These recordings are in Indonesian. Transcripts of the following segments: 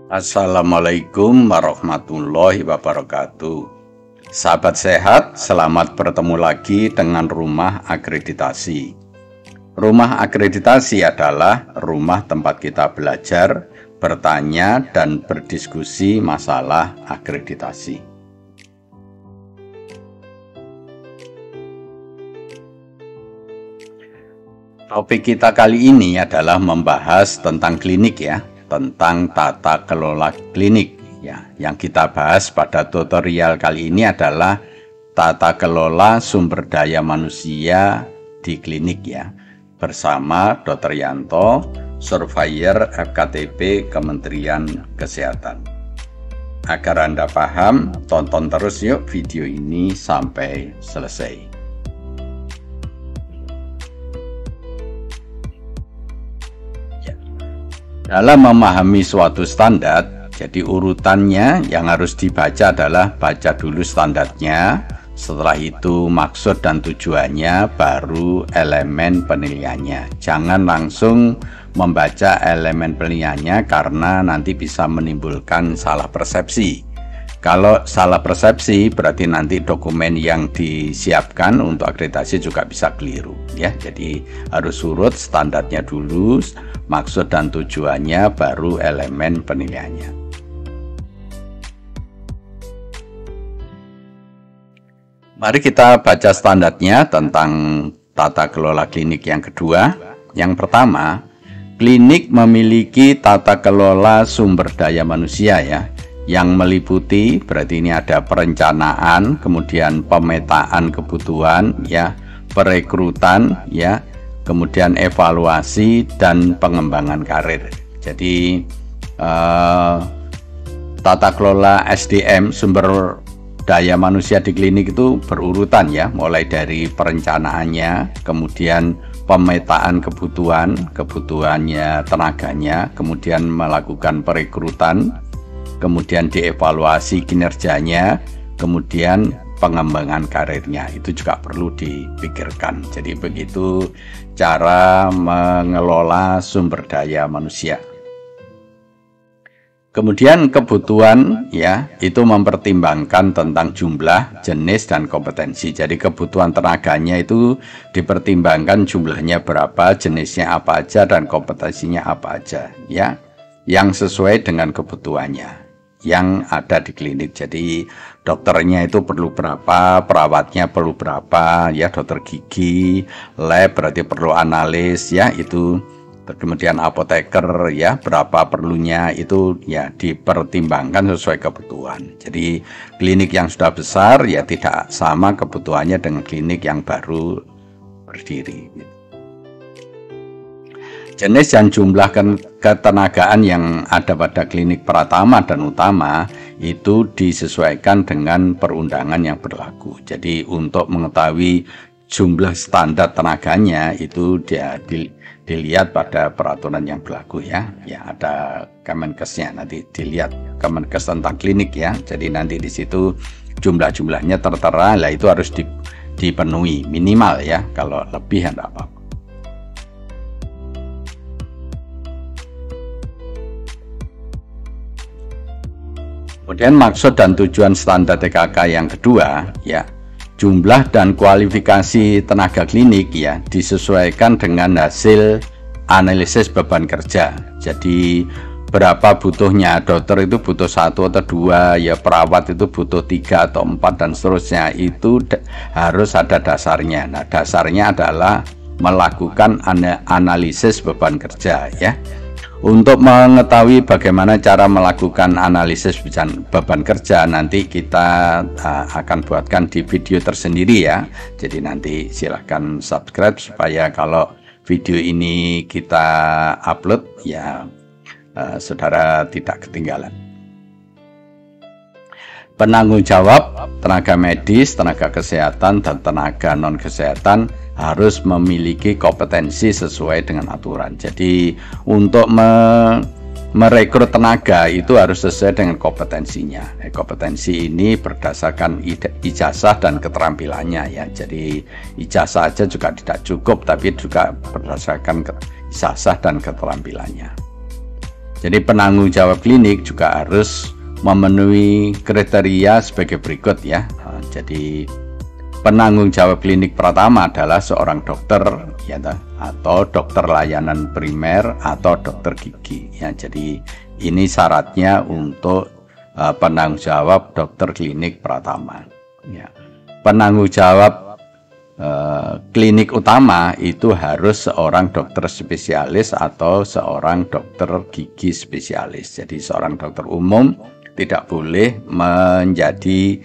Assalamualaikum warahmatullahi wabarakatuh. Sahabat sehat, selamat bertemu lagi dengan Rumah Akreditasi. Rumah akreditasi adalah rumah tempat kita belajar, bertanya, dan berdiskusi masalah akreditasi. Topik kita kali ini adalah membahas tentang klinik ya, tentang tata kelola klinik ya. Yang kita bahas pada tutorial kali ini adalah tata kelola sumber daya manusia di klinik ya, bersama Dr. Yanto, Surveyor FKTP Kementerian Kesehatan. Agar Anda paham, tonton terus yuk video ini sampai selesai. Dalam memahami suatu standar, jadi urutannya yang harus dibaca adalah baca dulu standarnya, setelah itu maksud dan tujuannya, baru elemen penilaiannya. Jangan langsung membaca elemen penilaiannya karena nanti bisa menimbulkan salah persepsi. Kalau salah persepsi berarti nanti dokumen yang disiapkan untuk akreditasi juga bisa keliru ya. Jadi harus urut standarnya dulu, maksud dan tujuannya, baru elemen penilaiannya. Mari kita baca standarnya tentang tata kelola klinik yang kedua. Yang pertama, klinik memiliki tata kelola sumber daya manusia ya, yang meliputi, berarti ini ada perencanaan, kemudian pemetaan kebutuhan ya, perekrutan ya, kemudian evaluasi dan pengembangan karir. Jadi tata kelola SDM, sumber daya manusia di klinik itu berurutan ya, mulai dari perencanaannya, kemudian pemetaan kebutuhannya, tenaganya, kemudian melakukan perekrutan, kemudian dievaluasi kinerjanya, kemudian pengembangan karirnya. Itu juga perlu dipikirkan. Jadi begitu cara mengelola sumber daya manusia. Kemudian kebutuhan ya, itu mempertimbangkan tentang jumlah, jenis, dan kompetensi. Jadi kebutuhan tenaganya itu dipertimbangkan jumlahnya berapa, jenisnya apa aja, dan kompetensinya apa aja ya, yang sesuai dengan kebutuhannya yang ada di klinik. Jadi dokternya itu perlu berapa, perawatnya perlu berapa ya, dokter gigi, lab berarti perlu analis ya, itu kemudian apoteker ya, berapa perlunya, itu ya dipertimbangkan sesuai kebutuhan. Jadi klinik yang sudah besar ya tidak sama kebutuhannya dengan klinik yang baru berdiri. Jenis dan jumlah ketenagaan yang ada pada klinik pratama dan utama itu disesuaikan dengan perundangan yang berlaku. Jadi untuk mengetahui jumlah standar tenaganya itu dia dilihat pada peraturan yang berlaku ya. Ya ada Kemenkesnya, nanti dilihat Kemenkes tentang klinik ya. Jadi nanti di situ jumlah-jumlahnya tertera, lah itu harus dipenuhi minimal ya. Kalau lebih enggak apa-apa. Kemudian maksud dan tujuan standar TKK yang kedua ya, jumlah dan kualifikasi tenaga klinik ya disesuaikan dengan hasil analisis beban kerja. Jadi berapa butuhnya, dokter itu butuh 1 atau 2 ya, perawat itu butuh 3 atau 4 dan seterusnya, itu harus ada dasarnya. Nah dasarnya adalah melakukan analisis beban kerja ya. Untuk mengetahui bagaimana cara melakukan analisis beban kerja, nanti kita akan buatkan di video tersendiri ya. Jadi nanti silahkan subscribe supaya kalau video ini kita upload ya, saudara tidak ketinggalan. Penanggung jawab tenaga medis, tenaga kesehatan, dan tenaga non-kesehatan harus memiliki kompetensi sesuai dengan aturan. Jadi untuk merekrut tenaga itu harus sesuai dengan kompetensinya. Kompetensi ini berdasarkan ijazah dan keterampilannya ya. Jadi ijazah aja juga tidak cukup, tapi juga berdasarkan ijazah dan keterampilannya. Jadi penanggung jawab klinik juga harus memenuhi kriteria sebagai berikut ya. Jadi penanggung jawab klinik pertama adalah seorang dokter ya, atau dokter layanan primer atau dokter gigi ya. Jadi ini syaratnya untuk penanggung jawab dokter klinik pertama ya. Penanggung jawab klinik utama itu harus seorang dokter spesialis atau seorang dokter gigi spesialis. Jadi seorang dokter umum tidak boleh menjadi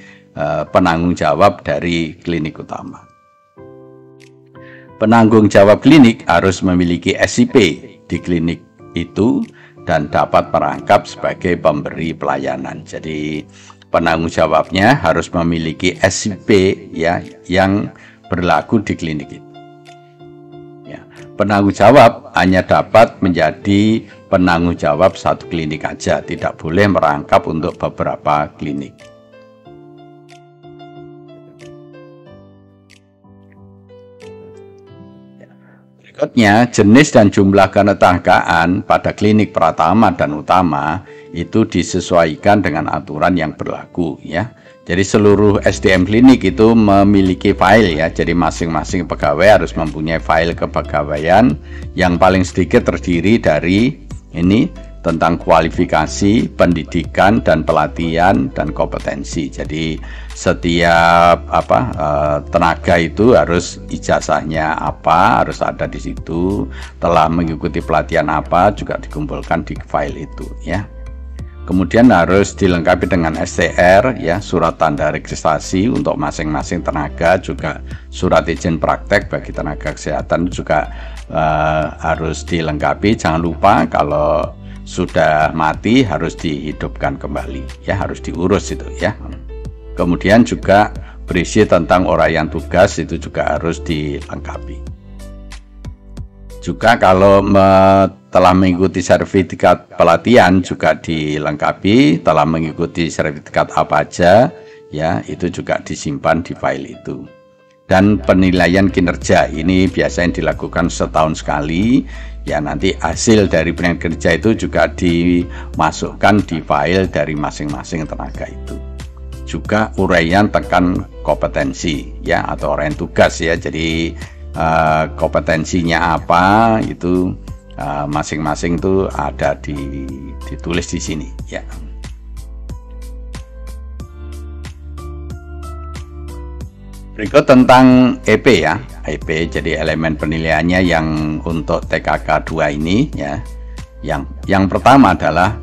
penanggung jawab dari klinik utama. Penanggung jawab klinik harus memiliki SIP di klinik itu dan dapat merangkap sebagai pemberi pelayanan. Jadi penanggung jawabnya harus memiliki SIP ya yang berlaku di klinik itu. Ya, penanggung jawab hanya dapat menjadi penanggung jawab satu klinik aja, tidak boleh merangkap untuk beberapa klinik. Berikutnya, jenis dan jumlah ketenagaan pada klinik pertama dan utama itu disesuaikan dengan aturan yang berlaku ya. Jadi seluruh SDM klinik itu memiliki file ya. Jadi masing-masing pegawai harus mempunyai file kepegawaian yang paling sedikit terdiri dari ini tentang kualifikasi, pendidikan dan pelatihan dan kompetensi. Jadi setiap tenaga itu harus ijazahnya apa, harus ada di situ. Telah mengikuti pelatihan apa juga dikumpulkan di file itu ya. Kemudian harus dilengkapi dengan STR ya, surat tanda registrasi untuk masing-masing tenaga, juga surat izin praktek bagi tenaga kesehatan juga harus dilengkapi. Jangan lupa kalau sudah mati harus dihidupkan kembali ya, harus diurus itu ya. Kemudian juga berisi tentang uraian tugas itu juga harus dilengkapi. Juga kalau telah mengikuti sertifikat pelatihan juga dilengkapi, telah mengikuti sertifikat apa aja ya, itu juga disimpan di file itu. Dan penilaian kinerja ini biasanya dilakukan setahun sekali ya, nanti hasil dari penilaian kinerja itu juga dimasukkan di file dari masing-masing tenaga itu. Juga uraian tekan kompetensi ya, atau uraian tugas ya. Jadi kompetensinya apa itu masing-masing itu ada ditulis di sini ya. Berikut tentang EP ya. EP jadi elemen penilaiannya yang untuk TKK 2 ini ya. Yang pertama adalah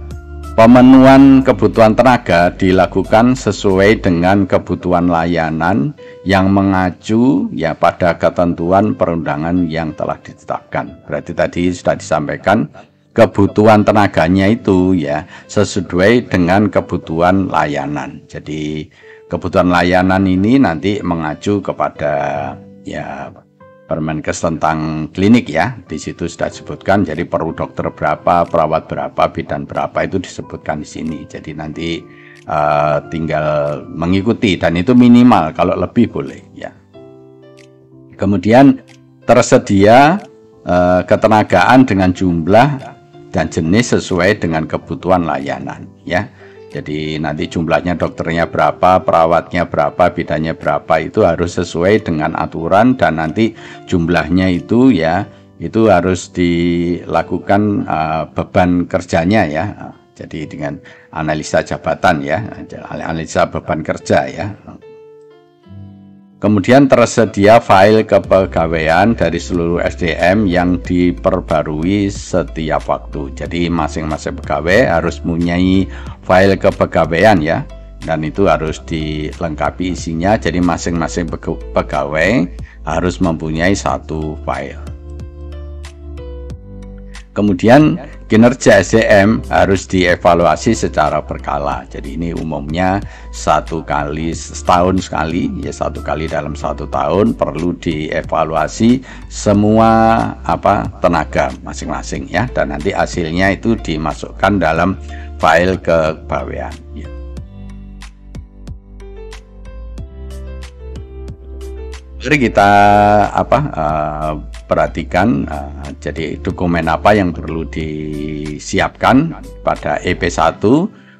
pemenuhan kebutuhan tenaga dilakukan sesuai dengan kebutuhan layanan yang mengacu ya pada ketentuan perundangan yang telah ditetapkan. Berarti tadi sudah disampaikan kebutuhan tenaganya itu ya sesuai dengan kebutuhan layanan. Jadi kebutuhan layanan ini nanti mengacu kepada ya Permenkes tentang klinik ya, di situ sudah disebutkan. Jadi perlu dokter berapa, perawat berapa, bidan berapa itu disebutkan di sini. Jadi nanti tinggal mengikuti dan itu minimal, kalau lebih boleh ya. Kemudian tersedia ketenagaan dengan jumlah dan jenis sesuai dengan kebutuhan layanan ya. Jadi nanti jumlahnya dokternya berapa, perawatnya berapa, bidannya berapa itu harus sesuai dengan aturan, dan nanti jumlahnya itu ya itu harus dilakukan beban kerjanya ya. Jadi dengan analisa jabatan ya, analisa beban kerja ya. Kemudian tersedia file kepegawaian dari seluruh SDM yang diperbarui setiap waktu. Jadi masing-masing pegawai harus mempunyai file kepegawaian ya, dan itu harus dilengkapi isinya. Jadi masing-masing pegawai harus mempunyai satu file. Kemudian kinerja SDM harus dievaluasi secara berkala. Jadi ini umumnya setahun sekali ya, 1 kali dalam 1 tahun perlu dievaluasi semua tenaga masing-masing ya, dan nanti hasilnya itu dimasukkan dalam file kepegawaian ya. Mari kita perhatikan jadi dokumen apa yang perlu disiapkan pada EP1.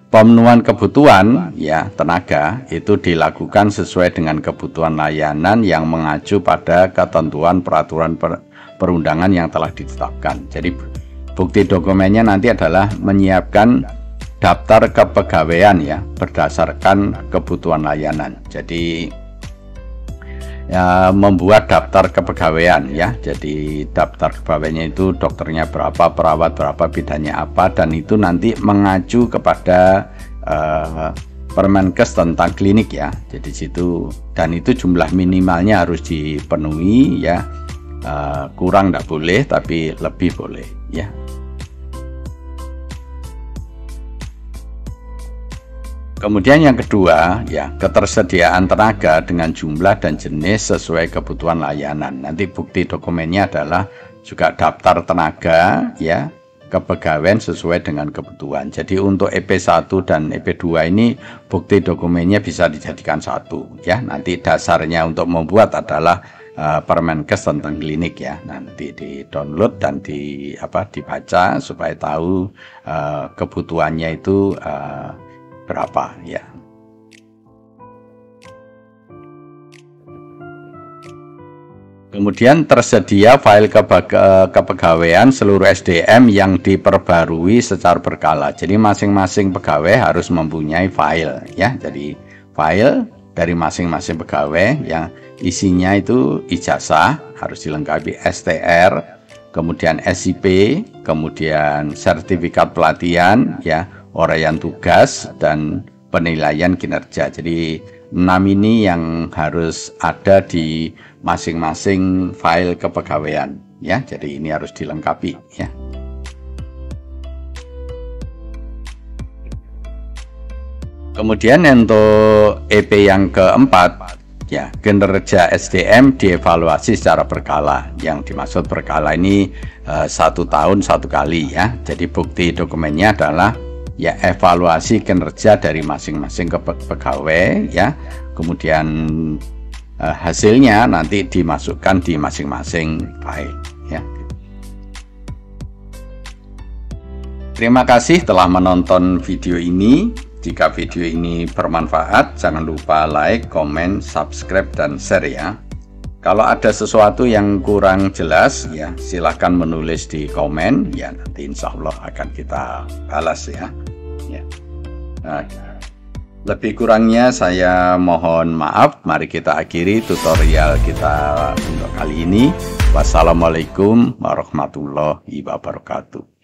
Pemenuhan kebutuhan ya tenaga itu dilakukan sesuai dengan kebutuhan layanan yang mengacu pada ketentuan peraturan perundangan yang telah ditetapkan. Jadi bukti dokumennya nanti adalah menyiapkan daftar kepegawaian ya berdasarkan kebutuhan layanan. Jadi ya, membuat daftar kepegawaian ya. Jadi daftar kepegawaiannya itu dokternya berapa, perawat berapa, bidangnya apa, dan itu nanti mengacu kepada Permenkes tentang klinik ya. Jadi situ, dan itu jumlah minimalnya harus dipenuhi ya. Kurang tidak boleh tapi lebih boleh ya. Kemudian yang kedua ya, ketersediaan tenaga dengan jumlah dan jenis sesuai kebutuhan layanan. Nanti bukti dokumennya adalah juga daftar tenaga ya, kepegawaian sesuai dengan kebutuhan. Jadi untuk EP1 dan EP2 ini bukti dokumennya bisa dijadikan satu ya. Nanti dasarnya untuk membuat adalah Permenkes tentang klinik ya. Nanti di-download dan dibaca supaya tahu kebutuhannya itu berapa ya. Kemudian tersedia file kepegawaian seluruh SDM yang diperbarui secara berkala. Jadi masing-masing pegawai harus mempunyai file ya. Jadi file dari masing-masing pegawai yang isinya itu ijazah harus dilengkapi STR, kemudian SIP, kemudian sertifikat pelatihan ya, uraian tugas dan penilaian kinerja. Jadi 6 ini yang harus ada di masing-masing file kepegawaian ya. Jadi ini harus dilengkapi ya. Kemudian untuk EP yang keempat ya, kinerja SDM dievaluasi secara berkala. Yang dimaksud berkala ini 1 tahun 1 kali ya. Jadi bukti dokumennya adalah ya evaluasi kinerja dari masing-masing pegawai ya. Kemudian hasilnya nanti dimasukkan di masing-masing file ya. Terima kasih telah menonton video ini. Jika video ini bermanfaat, jangan lupa like, komen, subscribe, dan share ya. Kalau ada sesuatu yang kurang jelas ya, silahkan menulis di komen ya, nanti insya Allah akan kita balas ya. Nah, lebih kurangnya saya mohon maaf. Mari kita akhiri tutorial kita untuk kali ini. Wassalamualaikum warahmatullahi wabarakatuh.